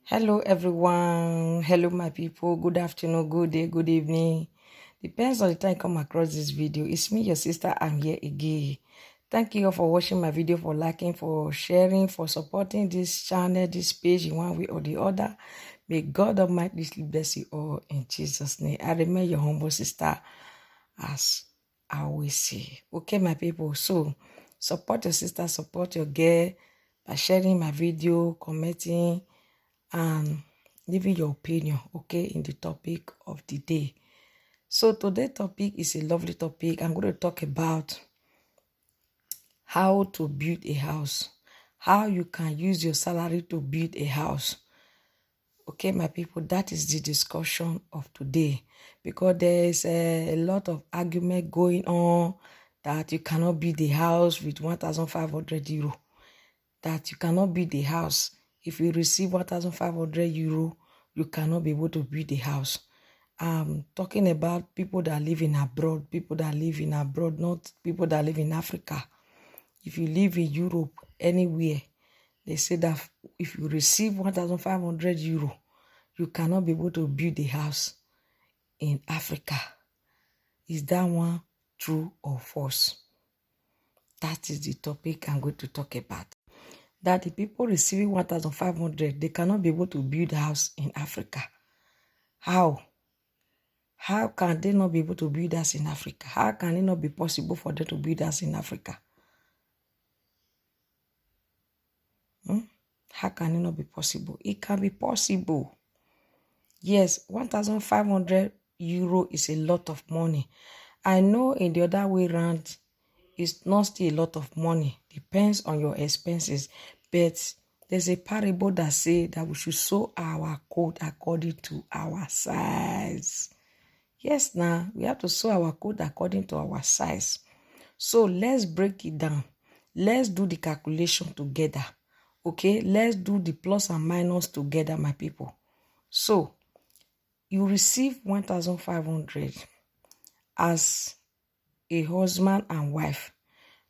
Hello, everyone. Hello, my people. Good afternoon, good day, good evening. Depends on the time you come across this video. It's me, your sister. I'm here again. Thank you all for watching my video, for liking, for sharing, for supporting this channel, this page in one way or the other. May God Almighty bless you all in Jesus' name. I remain your humble sister, as I always say. Okay, my people. So, support your sister, support your girl by sharing my video, commenting, and leaving your opinion, okay, in the topic of the day. So today's topic is a lovely topic. I'm going to talk about how to build a house, how you can use your salary to build a house. Okay, my people, that is the discussion of today, because there is a lot of argument going on that you cannot build a house with 1,500 euro, that you cannot build a house. If you receive 1,500 euro, you cannot be able to build a house. I'm talking about people that live in abroad, not people that live in Africa. If you live in Europe, anywhere, they say that if you receive 1,500 euro, you cannot be able to build a house in Africa. Is that one true or false? That is the topic I'm going to talk about. That the people receiving 1,500, they cannot be able to build a house in Africa. How? How can they not be able to build a house in Africa? How can it not be possible for them to build a house in Africa? How can it not be possible? It can be possible. Yes, 1,500 euro is a lot of money. I know in the other way around, it's not still a lot of money. Depends on your expenses. But there's a parable that says that we should sew our coat according to our size. Yes, now we have to sew our coat according to our size. So let's break it down. Let's do the calculation together. Okay, let's do the plus and minus together, my people. So you receive 1,500 as a husband and wife.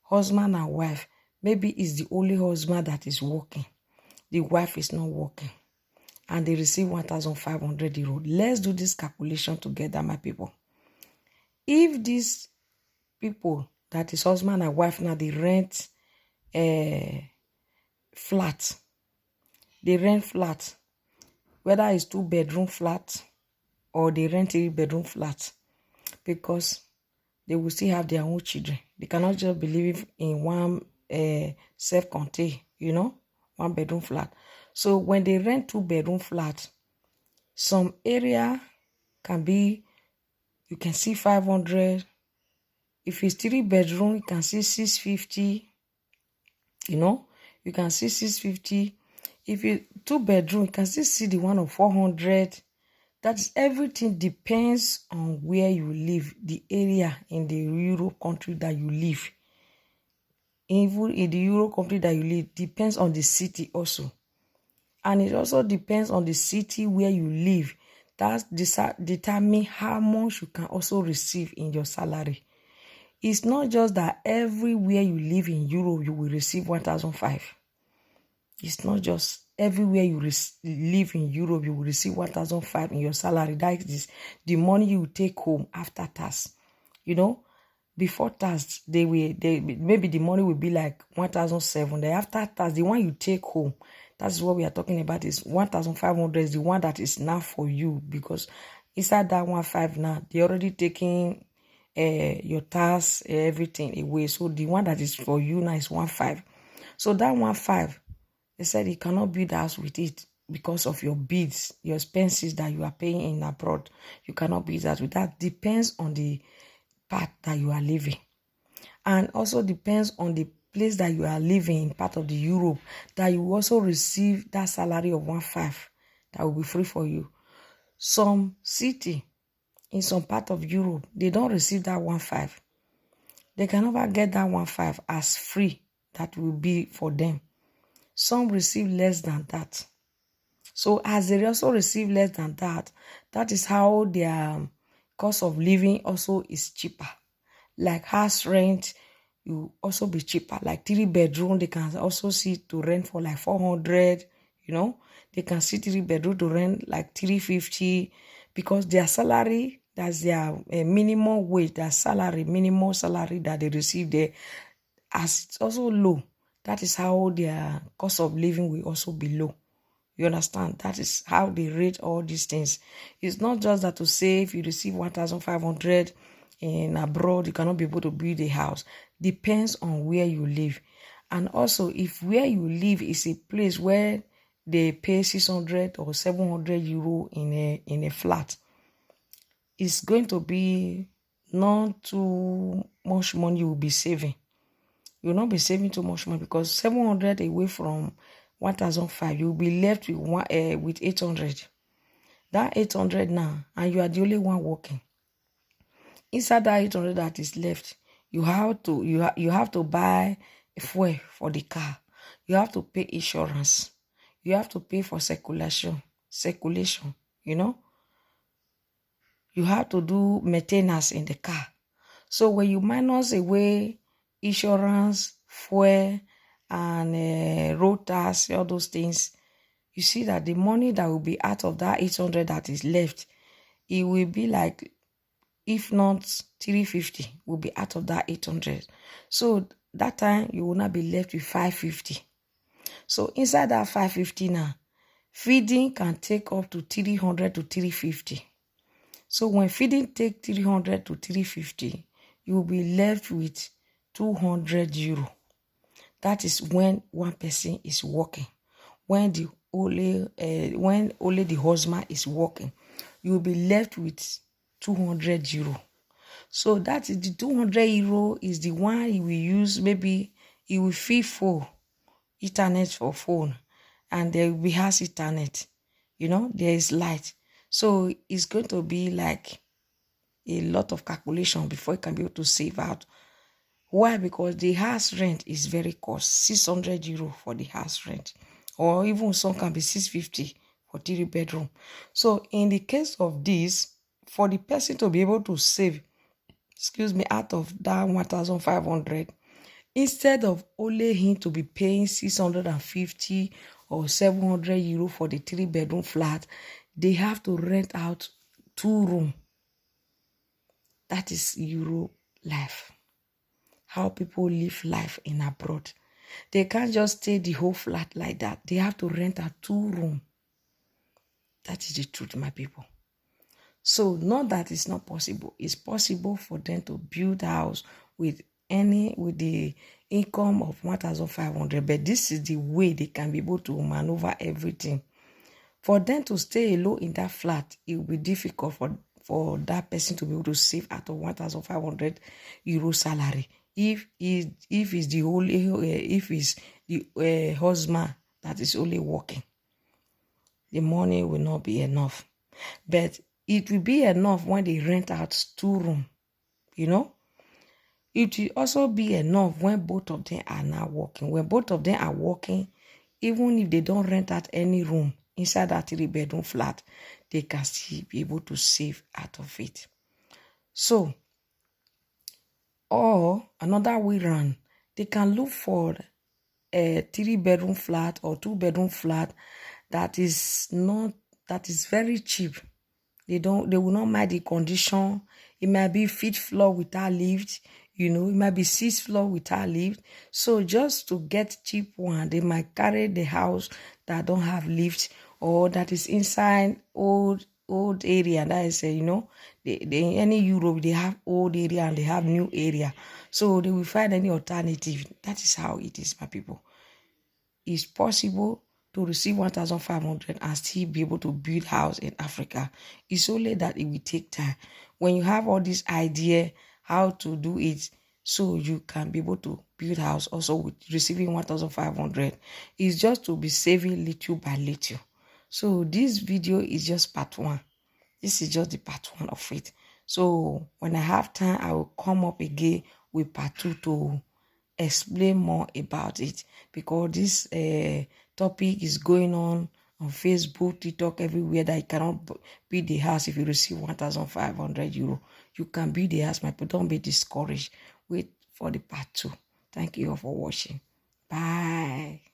Husband and wife, maybe it's the only husband that is working. The wife is not working. And they receive 1,500 euro. Let's do this calculation together, my people. If these people, that is husband and wife, now they rent flat. They rent flat. Whether it's 2-bedroom flat or they rent 3-bedroom flat. Because they will still have their own children. They cannot just be living in one self-contained, 1-bedroom flat. So when they rent 2-bedroom flat, some area can be, you can see 500. If it's 3-bedroom, you can see 650. You can see 650. If it's 2-bedroom, you can still see the one of 400. That is, everything depends on where you live, the area in the Europe country that you live. Even in the Euro country that you live, depends on the city also. And it also depends on the city where you live. That determine how much you can also receive in your salary. It's not just that everywhere you live in Europe, you will receive 1,500. It's not just everywhere you live in Europe, you will receive 1,500 in your salary. That is the money you take home after tax. Before tax, maybe the money will be like 1,700. Then after tax, the one you take home, that's what we are talking about, is 1,500 is the one that is now for you, because inside that 1,500 now, they're already taking your tax, everything away. So the one that is for you now is 1,500. So that 1,500, they said you cannot build a house with it because of your bills, your expenses that you are paying in abroad. You cannot build that with that. Depends on the part that you are living. And also depends on the place that you are living in, part of the Europe, that you also receive that salary of 1,500 that will be free for you. Some city in some part of Europe, they don't receive that 1,500. They can never get that 1,500 as free. That will be for them. Some receive less than that. So as they also receive less than that, that is how their cost of living also is cheaper. Like house rent, you also be cheaper. Like 3-bedroom, they can also see to rent for like 400, They can see 3-bedroom to rent like 350 because their salary, that's their minimum wage, their salary, minimum salary that they receive there, as it's also low. That is how their cost of living will also be low. You understand? That is how they rate all these things. It's not just that to say if you receive 1,500 in abroad, you cannot be able to build a house. Depends on where you live. And also, if where you live is a place where they pay 600 or 700 euro in a flat, it's going to be not too much money you will be saving. You will not be saving too much money because 700 away from 1,500, you will be left with 800. That 800 now, and you are the only one working. Inside that 800 that is left, you have to buy a fuel for the car. You have to pay insurance. You have to pay for circulation. You have to do maintenance in the car. So when you minus away insurance, fuel, and road tax, all those things, you see that the money that will be out of that 800 that is left, it will be like, if not 350, will be out of that 800. So that time you will not be left with 550. So inside that 550 now, feeding can take up to 300 to 350. So when feeding take 300 to 350, you will be left with 200 euro. That is when one person is working. When only the husband is working, you will be left with 200 euro. So that is the 200 euro is the one he will use. Maybe he will feed for Ethernet for phone, and there will be has Ethernet. There is light. So it's going to be like a lot of calculation before you can be able to save out. Why? Because the house rent is very cost, 600 euro for the house rent, or even some can be 650 for 3-bedroom. So in the case of this, for the person to be able to save, out of that 1,500, instead of only him to be paying 650 or 700 euro for the 3-bedroom flat, they have to rent out 2 rooms. That is Euro life. How people live life in abroad. They can't just stay the whole flat like that. They have to rent out 2 rooms. That is the truth, my people. So not that it's not possible. It's possible for them to build a house with the income of 1,500. But this is the way they can be able to maneuver everything. For them to stay alone in that flat, it will be difficult for that person to be able to save out of 1,500 euro salary. If it's the husband that is only working, the money will not be enough. But it will be enough when they rent out 2 rooms. It will also be enough when both of them are now working. When both of them are working, even if they don't rent out any room inside that 3-bedroom flat, they can still be able to save out of it. So, or another way around, they can look for a 3-bedroom flat or 2-bedroom flat that is very cheap. They will not mind the condition. It might be 5th floor without lift. It might be 6th floor without lift. So just to get cheap one, they might carry the house that don't have lift, or that is inside old area. That is, any Europe, they have old area and they have new area. So they will find any alternative. That is how it is, my people. It's possible to receive 1,500 and still be able to build house in Africa. It's only that it will take time. When you have all this idea how to do it, so you can be able to build house also with receiving 1,500, it's just to be saving little by little. So this video is just part 1. This is just the part 1 of it. So when I have time, I will come up again with part 2 to explain more about it, because this topic is going on Facebook, TikTok, everywhere, that you cannot build the house if you receive 1,500 euro. You can build the house, my people. Don't be discouraged. Wait for the part 2. Thank you all for watching. Bye.